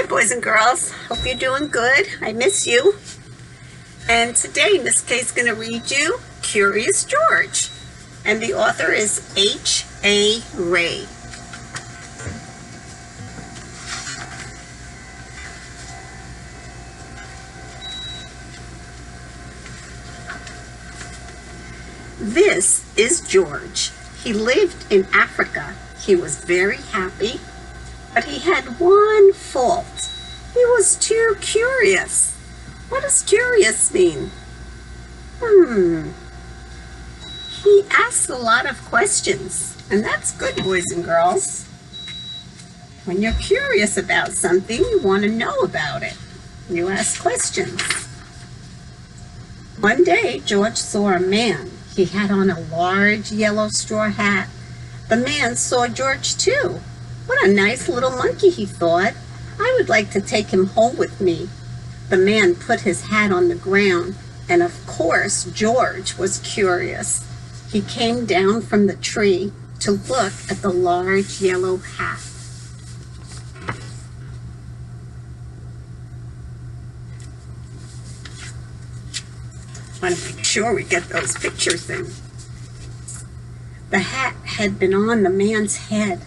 Hi, boys and girls. Hope you're doing good. I miss you. And today, Miss Kay's going to read you Curious George. And the author is H.A. Rey. This is George. He lived in Africa. He was very happy, but he had one fault. He was too curious. What does curious mean? He asks a lot of questions, and that's good, boys and girls. When you're curious about something, you want to know about it. You ask questions. One day, George saw a man. He had on a large yellow straw hat. The man saw George too. What a nice little monkey, he thought. I would like to take him home with me. The man put his hat on the ground, and of course, George was curious. He came down from the tree to look at the large yellow hat. I want to make sure we get those pictures in. The hat had been on the man's head.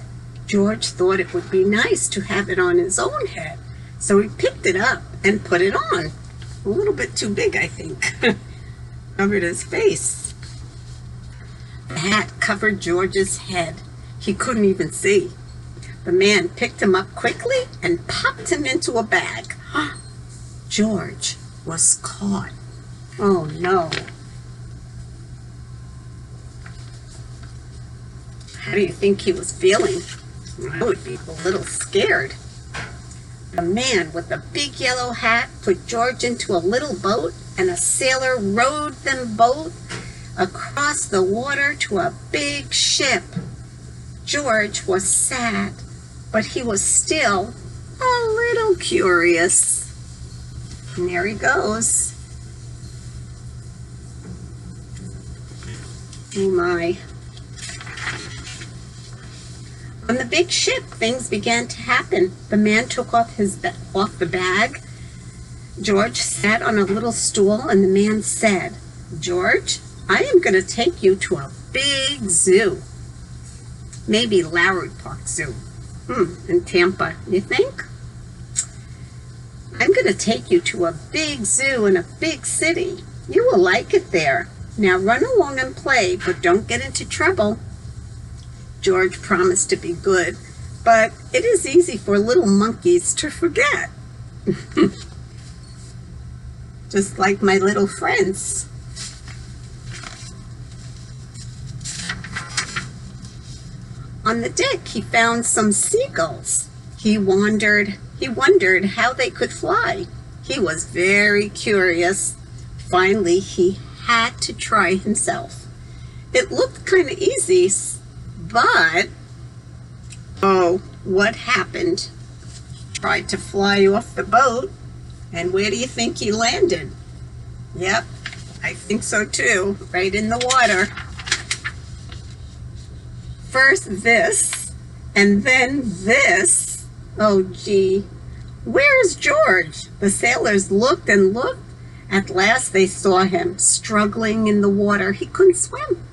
George thought it would be nice to have it on his own head, so he picked it up and put it on. A little bit too big, I think. Covered his face. The hat covered George's head. He couldn't even see. The man picked him up quickly and popped him into a bag. George was caught. Oh no. How do you think he was feeling? I would be a little scared. The man with the big yellow hat put George into a little boat, and a sailor rowed them both across the water to a big ship. George was sad, but he was still a little curious. And there he goes. Oh my. On the big ship, things began to happen. The man took off the bag. George sat on a little stool, and the man said, "George, I am going to take you to a big zoo. Maybe Lowry Park Zoo. In Tampa, you think? I'm going to take you to a big zoo in a big city. You will like it there. Now run along and play, but don't get into trouble." George promised to be good, but it is easy for little monkeys to forget. Just like my little friends. On the deck, he found some seagulls. He wondered how they could fly. He was very curious. Finally, he had to try himself. It looked kind of easy, but oh, what happened? He tried to fly off the boat, and where do you think he landed? Yep, I think so too, right in the water. First this, and then this. Oh gee, where's George? The sailors looked and looked. At last they saw him struggling in the water. He couldn't swim,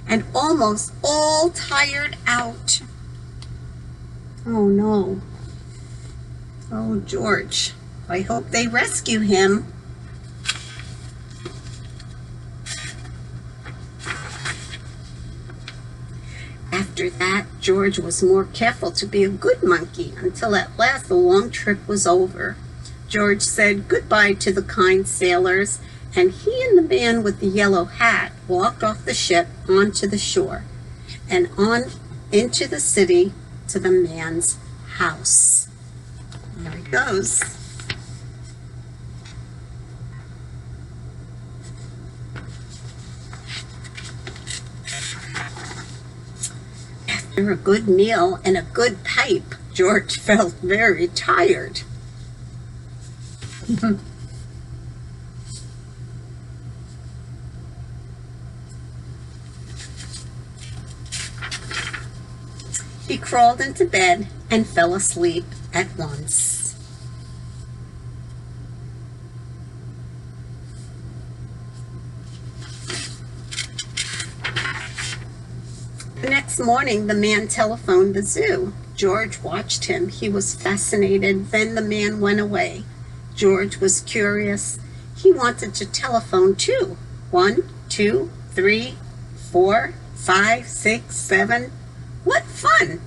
and almost all tired out. Oh no. Oh, George, I hope they rescue him. After that, George was more careful to be a good monkey until at last the long trip was over. George said goodbye to the kind sailors, and he and the man with the yellow hat walked off the ship onto the shore and on into the city to the man's house. There he goes. After a good meal and a good pipe, George felt very tired. He crawled into bed and fell asleep at once. The next morning, the man telephoned the zoo. George watched him. He was fascinated. Then the man went away. George was curious. He wanted to telephone too. 1, 2, 3, 4, 5, 6, 7. What fun!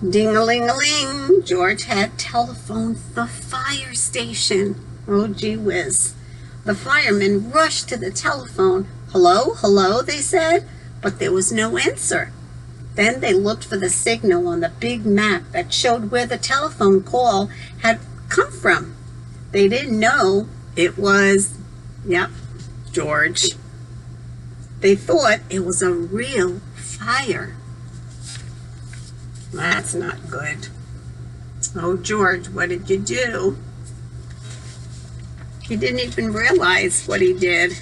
Ding-a-ling-a-ling, George had telephoned the fire station. Oh, gee whiz. The firemen rushed to the telephone. Hello, hello, they said, but there was no answer. Then they looked for the signal on the big map that showed where the telephone call had come from. They didn't know it was, George. They thought it was a real fire. That's not good. Oh, George, what did you do? He didn't even realize what he did.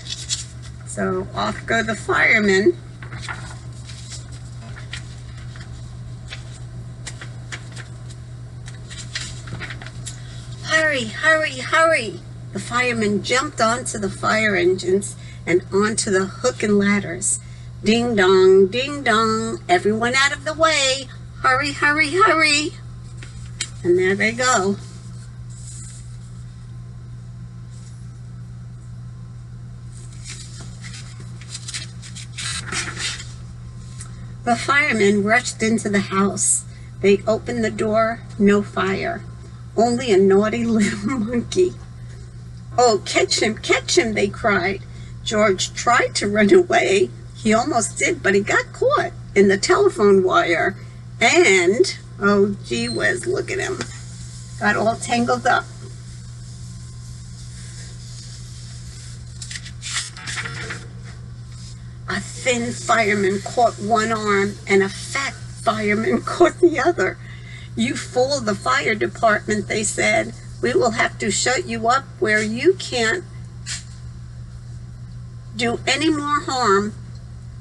So off go the firemen. Hurry, hurry, hurry! The firemen jumped onto the fire engines and onto the hook and ladders. Ding dong, everyone out of the way! Hurry, hurry, hurry! And there they go. The firemen rushed into the house. They opened the door, no fire. Only a naughty little monkey. Oh, catch him, they cried. George tried to run away. He almost did, but he got caught in the telephone wire. And, oh, gee whiz, look at him. Got all tangled up. A thin fireman caught one arm and a fat fireman caught the other. You fool the fire department, they said. We will have to shut you up where you can't do any more harm.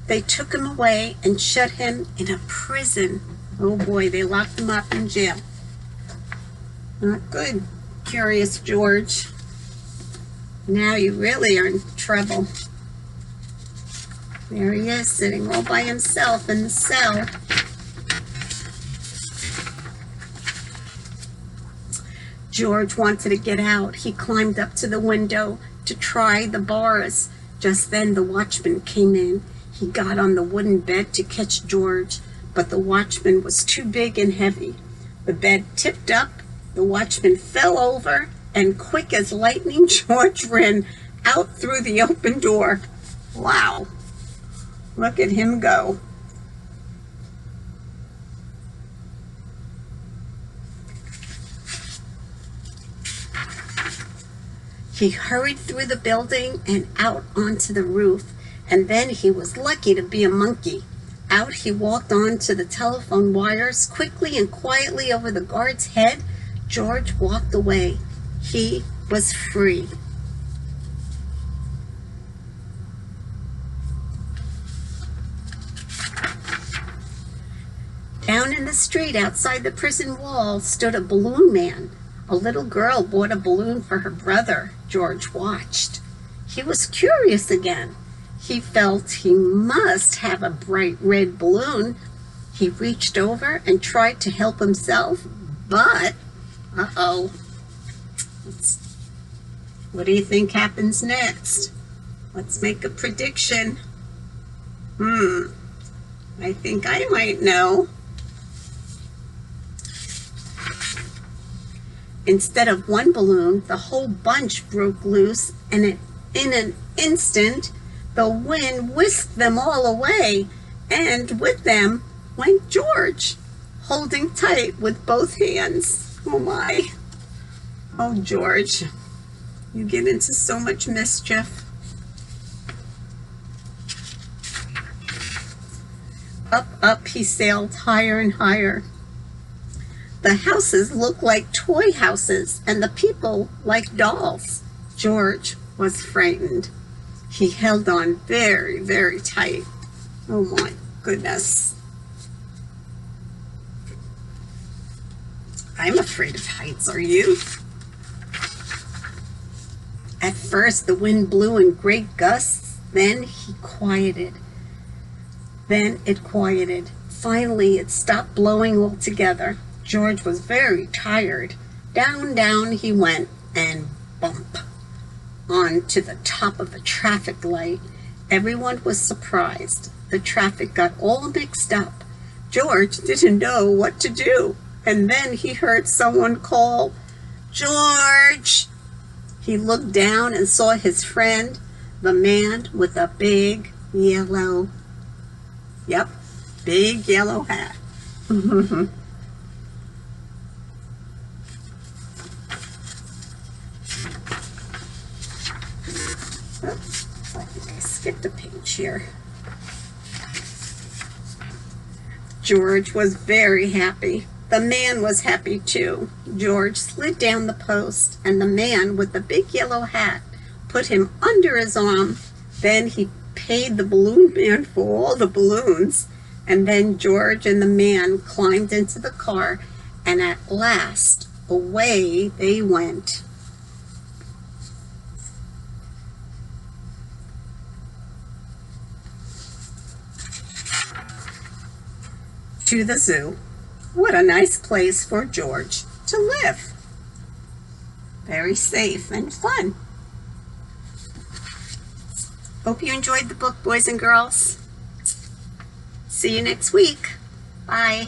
They took him away and shut him in a prison. Oh boy, they locked him up in jail. Not good, Curious George. Now you really are in trouble. There he is, sitting all by himself in the cell. George wanted to get out. He climbed up to the window to try the bars. Just then the watchman came in. He got on the wooden bed to catch George, but the watchman was too big and heavy. The bed tipped up, the watchman fell over, and quick as lightning, George ran out through the open door. Wow, look at him go. He hurried through the building and out onto the roof, and then he was lucky to be a monkey. Out he walked onto the telephone wires. Quickly and quietly over the guard's head, George walked away. He was free. Down in the street outside the prison wall stood a balloon man. A little girl bought a balloon for her brother. George watched. He was curious again. He felt he must have a bright red balloon. He reached over and tried to help himself, but, uh-oh. What do you think happens next? Let's make a prediction. I think I might know. Instead of one balloon, the whole bunch broke loose, and in an instant, the wind whisked them all away, and with them went George, holding tight with both hands. Oh my. Oh, George, you get into so much mischief. Up he sailed higher and higher. The houses looked like toy houses, and the people like dolls. George was frightened. He held on very, very tight. Oh my goodness. I'm afraid of heights, are you? At first, the wind blew in great gusts, then it quieted. Finally, it stopped blowing altogether. George was very tired. Down, down he went, and bump, on to the top of a traffic light. Everyone was surprised. The traffic got all mixed up. George didn't know what to do, and then he heard someone call, "George!" He looked down and saw his friend, the man with a big yellow hat. Oops, I think I skipped a page here. George was very happy. The man was happy too. George slid down the post, and the man with the big yellow hat put him under his arm. Then he paid the balloon man for all the balloons, and then George and the man climbed into the car, and at last away they went. To the zoo. What a nice place for George to live. Very safe and fun. Hope you enjoyed the book, boys and girls. See you next week. Bye.